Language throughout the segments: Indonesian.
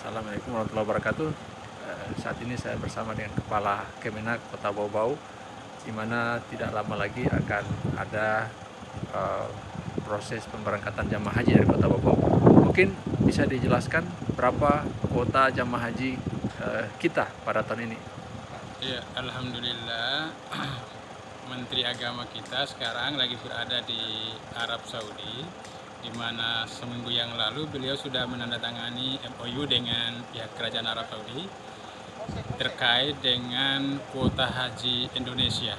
Assalamualaikum warahmatullahi wabarakatuh. Saat ini saya bersama dengan Kepala Kemenak Kota Bau-Bau, di mana tidak lama lagi akan ada proses pemberangkatan jamaah haji dari Kota Bau-Bau. Mungkin bisa dijelaskan berapa kuota jamaah haji kita pada tahun ini? Ya, alhamdulillah Menteri Agama kita sekarang lagi berada di Arab Saudi, di mana seminggu yang lalu beliau sudah menandatangani MOU dengan pihak Kerajaan Arab Saudi terkait dengan kuota haji Indonesia.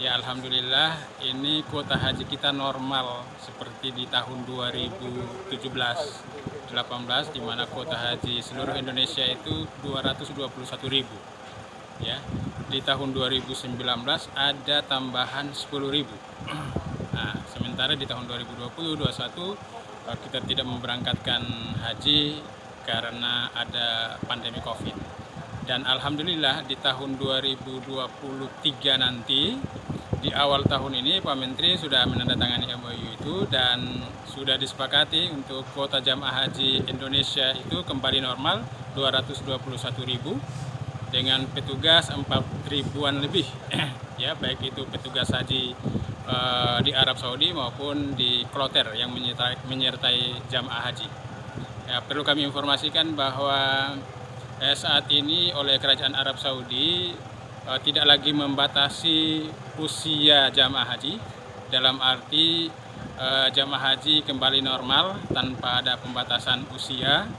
Ya, alhamdulillah ini kuota haji kita normal seperti di tahun 2017-18, di mana kuota haji seluruh Indonesia itu 221.000. Ya, di tahun 2019 ada tambahan 10.000. Nah, sementara di tahun 2020-2021 kita tidak memberangkatkan haji karena ada pandemi Covid. Dan alhamdulillah di tahun 2023 nanti, di awal tahun ini Pak Menteri sudah menandatangani MOU itu dan sudah disepakati untuk kuota jamaah haji Indonesia itu kembali normal 221.000 dengan petugas 4.000-an lebih ya, baik itu petugas haji di Arab Saudi maupun di kloter yang menyertai jamaah haji. Ya, perlu kami informasikan bahwa saat ini oleh Kerajaan Arab Saudi tidak lagi membatasi usia jamaah haji, dalam arti jamaah haji kembali normal tanpa ada pembatasan usia.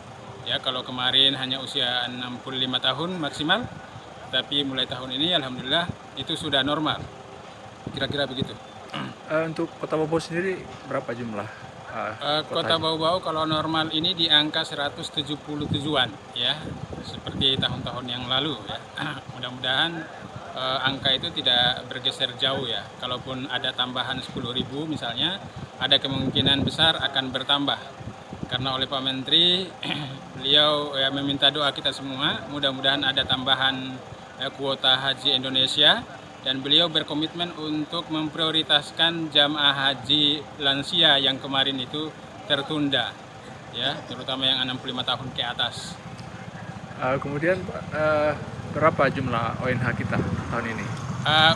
Ya, kalau kemarin hanya usia 65 tahun maksimal, tapi mulai tahun ini alhamdulillah itu sudah normal. Kira-kira begitu. Untuk Kota Bau-Bau sendiri berapa jumlah? Kota Bau-Bau kalau normal ini di angka 177-an ya, seperti tahun-tahun yang lalu ya. Mudah-mudahan angka itu tidak bergeser jauh ya. Kalaupun ada tambahan 10.000 misalnya, ada kemungkinan besar akan bertambah. Karena oleh Pak Menteri, beliau ya meminta doa kita semua, mudah-mudahan ada tambahan kuota haji Indonesia, dan beliau berkomitmen untuk memprioritaskan jamaah haji lansia yang kemarin itu tertunda, ya, terutama yang 65 tahun ke atas. Kemudian berapa jumlah ONH kita tahun ini?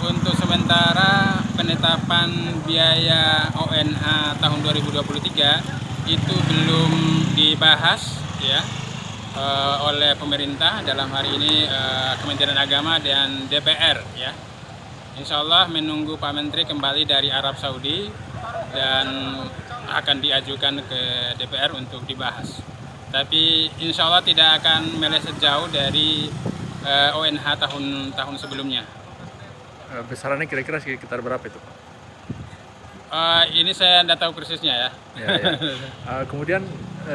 Untuk sementara penetapan biaya ONH tahun 2023 itu belum dibahas ya oleh pemerintah, dalam hari ini Kementerian Agama dan DPR ya. Insya Allah menunggu Pak Menteri kembali dari Arab Saudi dan akan diajukan ke DPR untuk dibahas. Tapi insya Allah tidak akan meleset jauh dari ONH tahun sebelumnya. Besarannya kira-kira sekitar berapa itu, Pak? Ini saya tidak tahu persisnya ya. Kemudian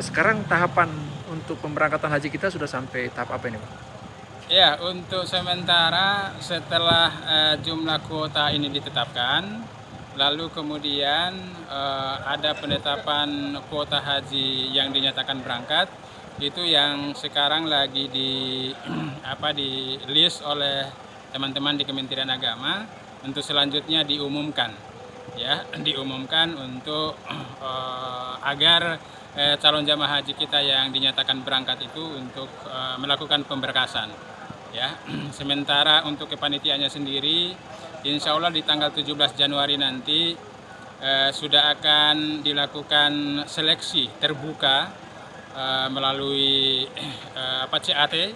sekarang tahapan untuk pemberangkatan haji kita sudah sampai tahap apa ini, Pak? Ya, untuk sementara setelah jumlah kuota ini ditetapkan, lalu kemudian ada penetapan kuota haji yang dinyatakan berangkat, itu yang sekarang lagi di list oleh teman-teman di Kementerian Agama untuk selanjutnya diumumkan. Ya, diumumkan untuk agar calon jamaah haji kita yang dinyatakan berangkat itu untuk melakukan pemberkasan. Ya, sementara untuk kepanitiaannya sendiri, insya Allah di tanggal 17 Januari nanti sudah akan dilakukan seleksi terbuka melalui CAT,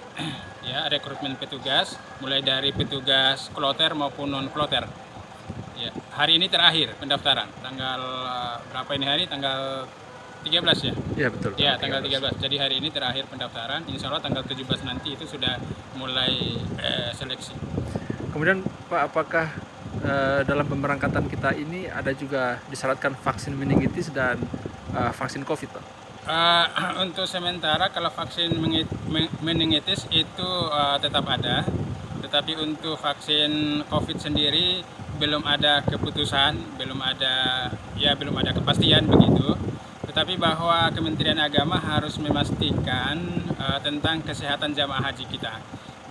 ya, rekrutmen petugas, mulai dari petugas kloter maupun non kloter. Ya, hari ini terakhir pendaftaran, tanggal berapa ini hari? Tanggal 13 ya? Iya betul. Ya, tanggal 13. Jadi hari ini terakhir pendaftaran, insya Allah tanggal 17 nanti itu sudah mulai seleksi. Kemudian Pak, apakah dalam pemberangkatan kita ini ada juga disyaratkan vaksin meningitis dan vaksin COVID, Pak? Untuk sementara kalau vaksin meningitis itu tetap ada, tetapi untuk vaksin COVID sendiri belum ada keputusan, belum ada kepastian begitu. Tetapi bahwa Kementerian Agama harus memastikan tentang kesehatan jamaah haji kita.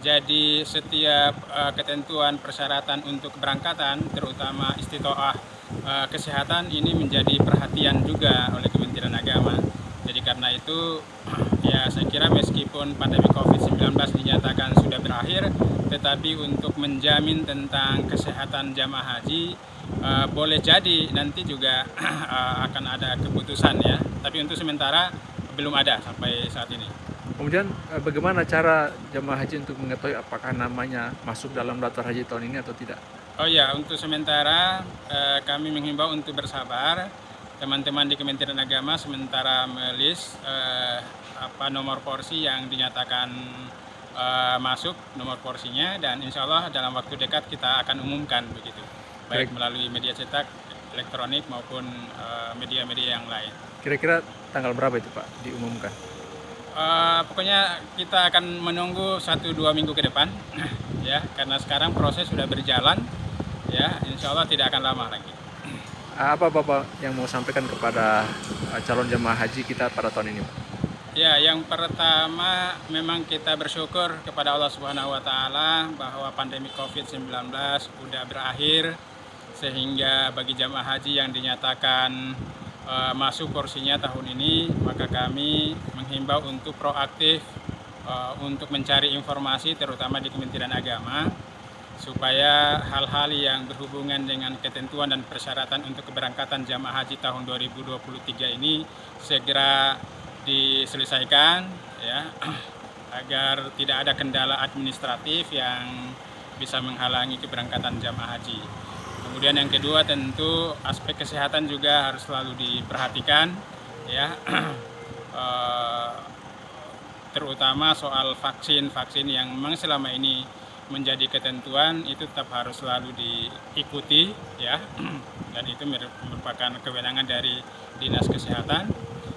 Jadi setiap ketentuan persyaratan untuk keberangkatan, terutama istitoah kesehatan, ini menjadi perhatian juga oleh Kementerian Agama. Jadi karena itu ya saya kira meskipun meskipun pandemi COVID-19 dinyatakan sudah berakhir, tetapi untuk menjamin tentang kesehatan jamaah haji, boleh jadi nanti juga akan ada keputusan ya. Tapi untuk sementara belum ada sampai saat ini. Kemudian bagaimana cara jemaah haji untuk mengetahui apakah namanya masuk dalam daftar haji tahun ini atau tidak? Oh ya, untuk sementara kami menghimbau untuk bersabar. Teman-teman di Kementerian Agama sementara melis nomor porsi yang dinyatakan masuk, nomor porsinya, dan insya Allah dalam waktu dekat kita akan umumkan begitu, baik melalui media cetak, elektronik maupun media-media yang lain. Kira-kira tanggal berapa itu Pak diumumkan? Pokoknya kita akan menunggu 1-2 minggu ke depan ya, karena sekarang proses sudah berjalan ya, insya Allah tidak akan lama lagi. Apa Bapak yang mau sampaikan kepada calon jemaah haji kita pada tahun ini Pak? Ya, yang pertama memang kita bersyukur kepada Allah Subhanahu wa taala bahwa pandemi Covid-19 sudah berakhir, sehingga bagi jamaah haji yang dinyatakan masuk porsinya tahun ini, maka kami menghimbau untuk proaktif untuk mencari informasi terutama di Kementerian Agama, supaya hal-hal yang berhubungan dengan ketentuan dan persyaratan untuk keberangkatan jamaah haji tahun 2023 ini segera diselesaikan ya, agar tidak ada kendala administratif yang bisa menghalangi keberangkatan jamaah haji. Kemudian yang kedua tentu aspek kesehatan juga harus selalu diperhatikan ya, terutama soal vaksin yang memang selama ini menjadi ketentuan itu tetap harus selalu diikuti ya, dan itu merupakan kewenangan dari Dinas Kesehatan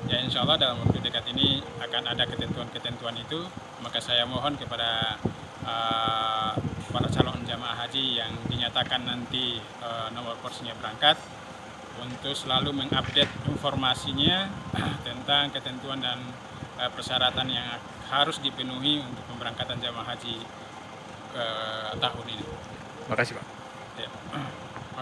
ya. Insya Allah dalam waktu dekat ini akan ada ketentuan-ketentuan itu, maka saya mohon kepada para calon jamaah haji yang dinyatakan nanti nomor porsinya berangkat untuk selalu mengupdate informasinya tentang ketentuan dan persyaratan yang harus dipenuhi untuk pemberangkatan jamaah haji tahun ini. Makasih Pak. Ya.